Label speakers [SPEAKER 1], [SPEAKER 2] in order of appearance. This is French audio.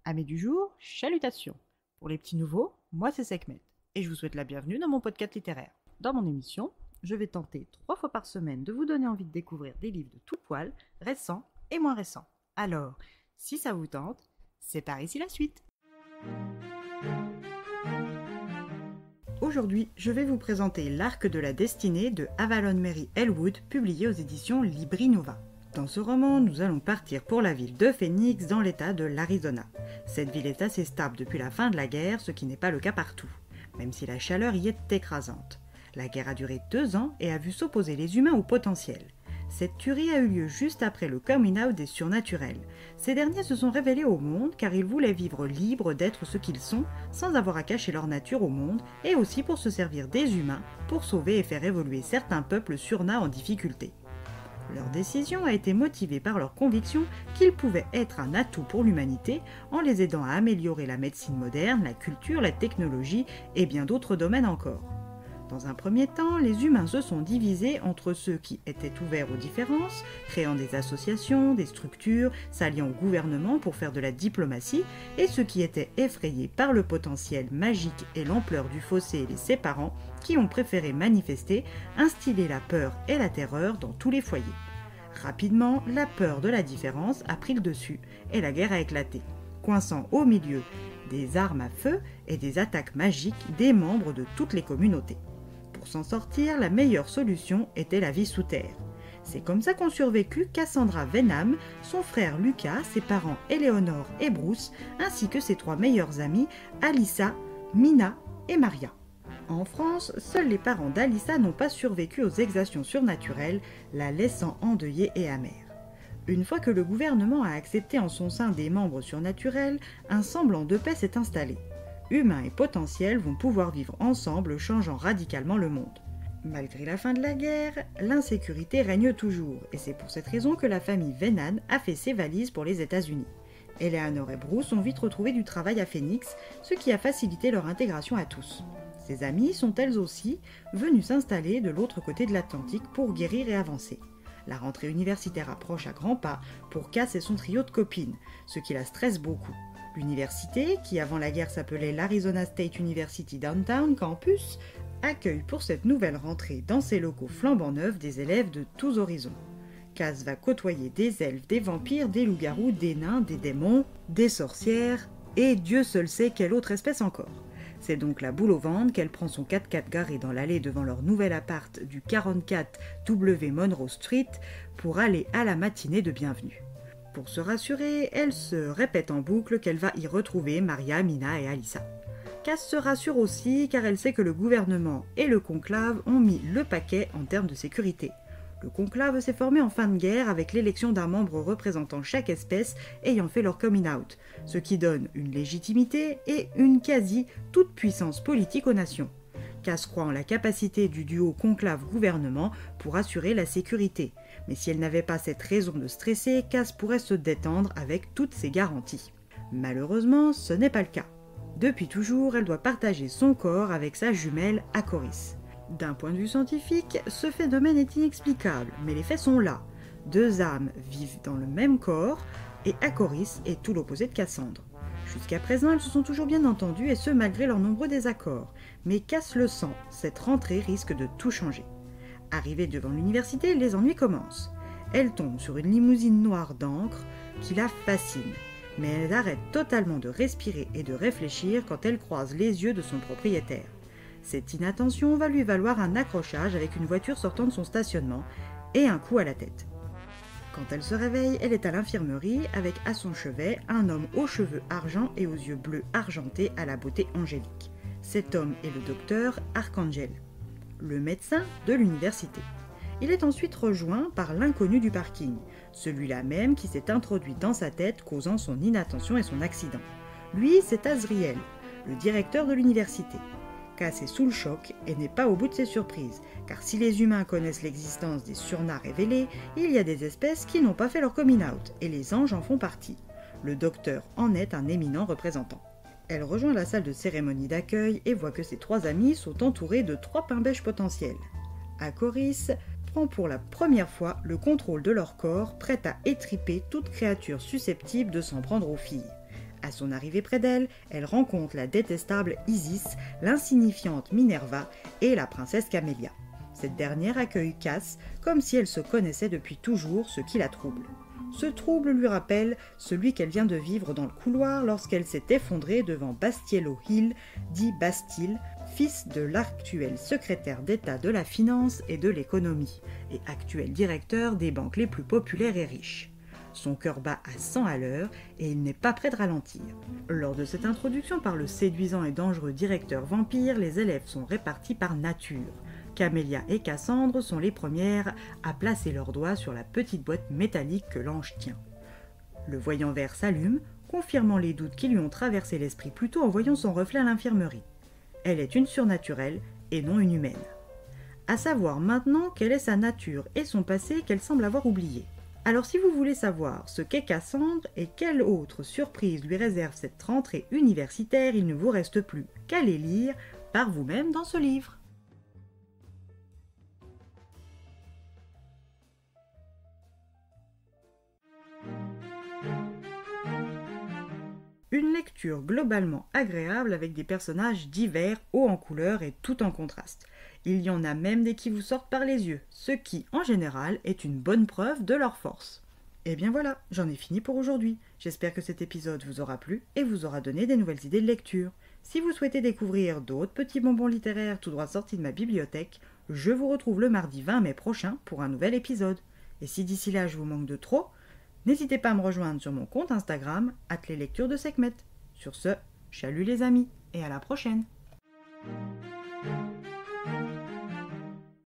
[SPEAKER 1] Amis du jour, chalutations. Pour les petits nouveaux, moi c'est Sekhmet et je vous souhaite la bienvenue dans mon podcast littéraire. Dans mon émission, je vais tenter 3 fois par semaine de vous donner envie de découvrir des livres de tout poil, récents et moins récents. Alors, si ça vous tente, c'est par ici la suite. Aujourd'hui, je vais vous présenter L'Arc de la Destinée de Avalon Mary Elwood, publié aux éditions Libri Nova. Dans ce roman, nous allons partir pour la ville de Phoenix dans l'état de l'Arizona. Cette ville est assez stable depuis la fin de la guerre, ce qui n'est pas le cas partout, même si la chaleur y est écrasante. La guerre a duré 2 ans et a vu s'opposer les humains au potentiel. Cette tuerie a eu lieu juste après le coming out des surnaturels. Ces derniers se sont révélés au monde car ils voulaient vivre libres d'être ce qu'ils sont, sans avoir à cacher leur nature au monde, et aussi pour se servir des humains pour sauver et faire évoluer certains peuples surnats en difficulté. Leur décision a été motivée par leur conviction qu'ils pouvaient être un atout pour l'humanité en les aidant à améliorer la médecine moderne, la culture, la technologie et bien d'autres domaines encore. Dans un premier temps, les humains se sont divisés entre ceux qui étaient ouverts aux différences, créant des associations, des structures, s'alliant au gouvernement pour faire de la diplomatie, et ceux qui étaient effrayés par le potentiel magique et l'ampleur du fossé les séparant, qui ont préféré manifester, instiller la peur et la terreur dans tous les foyers. Rapidement, la peur de la différence a pris le dessus et la guerre a éclaté, coinçant au milieu des armes à feu et des attaques magiques des membres de toutes les communautés. Pour s'en sortir, la meilleure solution était la vie sous terre. C'est comme ça qu'ont survécu Cassandra Venham, son frère Lucas, ses parents Eleanor et Bruce, ainsi que ses 3 meilleures amies, Alyssa, Mina et Maria. En France, seuls les parents d'Alyssa n'ont pas survécu aux exactions surnaturelles, la laissant endeuillée et amère. Une fois que le gouvernement a accepté en son sein des membres surnaturels, un semblant de paix s'est installé. Humains et potentiels vont pouvoir vivre ensemble, changeant radicalement le monde. Malgré la fin de la guerre, l'insécurité règne toujours, et c'est pour cette raison que la famille Venham a fait ses valises pour les États-Unis. Eleanor et Bruce ont vite retrouvé du travail à Phoenix, ce qui a facilité leur intégration à tous. Ses amies sont elles aussi venues s'installer de l'autre côté de l'Atlantique pour guérir et avancer. La rentrée universitaire approche à grands pas pour Cass et son trio de copines, ce qui la stresse beaucoup. L'université, qui avant la guerre s'appelait l'Arizona State University Downtown Campus, accueille pour cette nouvelle rentrée dans ses locaux flambant neufs des élèves de tous horizons. Cass va côtoyer des elfes, des vampires, des loups-garous, des nains, des démons, des sorcières, et Dieu seul sait quelle autre espèce encore. C'est donc la boule au ventre qu'elle prend son 4x4 garé dans l'allée devant leur nouvel appart du 44 W Monroe Street pour aller à la matinée de bienvenue. Pour se rassurer, elle se répète en boucle qu'elle va y retrouver Maria, Mina et Alyssa. Cass se rassure aussi car elle sait que le gouvernement et le conclave ont mis le paquet en termes de sécurité. Le conclave s'est formé en fin de guerre avec l'élection d'un membre représentant chaque espèce ayant fait leur coming out, ce qui donne une légitimité et une quasi toute puissance politique aux nations. Cass croit en la capacité du duo conclave-gouvernement pour assurer la sécurité, mais si elle n'avait pas cette raison de stresser, Cass pourrait se détendre avec toutes ses garanties. Malheureusement, ce n'est pas le cas. Depuis toujours, elle doit partager son corps avec sa jumelle Akoris. D'un point de vue scientifique, ce phénomène est inexplicable, mais les faits sont là. 2 âmes vivent dans le même corps, et Akoris est tout l'opposé de Cassandre. Jusqu'à présent, elles se sont toujours bien entendues, et ce malgré leurs nombreux désaccords. Mais Cass le sent, cette rentrée risque de tout changer. Arrivée devant l'université, les ennuis commencent. Elle tombe sur une limousine noire d'encre qui la fascine, mais elle arrête totalement de respirer et de réfléchir quand elle croise les yeux de son propriétaire. Cette inattention va lui valoir un accrochage avec une voiture sortant de son stationnement et un coup à la tête. Quand elle se réveille, elle est à l'infirmerie avec à son chevet un homme aux cheveux argent et aux yeux bleus argentés à la beauté angélique. Cet homme est le docteur Archangel, le médecin de l'université. Il est ensuite rejoint par l'inconnu du parking, celui-là même qui s'est introduit dans sa tête causant son inattention et son accident. Lui, c'est Azriel, le directeur de l'université. Cass est sous le choc et n'est pas au bout de ses surprises, car si les humains connaissent l'existence des surnats révélés, il y a des espèces qui n'ont pas fait leur coming out, et les anges en font partie. Le docteur en est un éminent représentant. Elle rejoint la salle de cérémonie d'accueil et voit que ses 3 amis sont entourés de 3 pains-bêches potentiels. Akoris prend pour la première fois le contrôle de leur corps, prête à étriper toute créature susceptible de s'en prendre aux filles. À son arrivée près d'elle, elle rencontre la détestable Isis, l'insignifiante Minerva et la princesse Camélia. Cette dernière accueille Cass comme si elle se connaissait depuis toujours, ce qui la trouble. Ce trouble lui rappelle celui qu'elle vient de vivre dans le couloir lorsqu'elle s'est effondrée devant Bastiello Hill, dit Bastille, fils de l'actuel secrétaire d'État de la Finance et de l'Économie, et actuel directeur des banques les plus populaires et riches. Son cœur bat à 100 à l'heure et il n'est pas prêt de ralentir. Lors de cette introduction par le séduisant et dangereux directeur vampire, les élèves sont répartis par nature. Camélia et Cassandre sont les premières à placer leurs doigts sur la petite boîte métallique que l'ange tient. Le voyant vert s'allume, confirmant les doutes qui lui ont traversé l'esprit plus tôt en voyant son reflet à l'infirmerie. Elle est une surnaturelle et non une humaine. À savoir maintenant quelle est sa nature et son passé qu'elle semble avoir oublié. Alors si vous voulez savoir ce qu'est Cassandre et quelle autre surprise lui réserve cette rentrée universitaire, il ne vous reste plus qu'à les lire par vous-même dans ce livre. Une lecture globalement agréable avec des personnages divers, hauts en couleur et tout en contraste. Il y en a même des qui vous sortent par les yeux, ce qui, en général, est une bonne preuve de leur force. Et bien voilà, j'en ai fini pour aujourd'hui. J'espère que cet épisode vous aura plu et vous aura donné des nouvelles idées de lecture. Si vous souhaitez découvrir d'autres petits bonbons littéraires tout droit sortis de ma bibliothèque, je vous retrouve le mardi 20 mai prochain pour un nouvel épisode. Et si d'ici là je vous manque de trop, n'hésitez pas à me rejoindre sur mon compte Instagram, @leslecturesdeSekhmet. Sur ce, chalut les amis, et à la prochaine!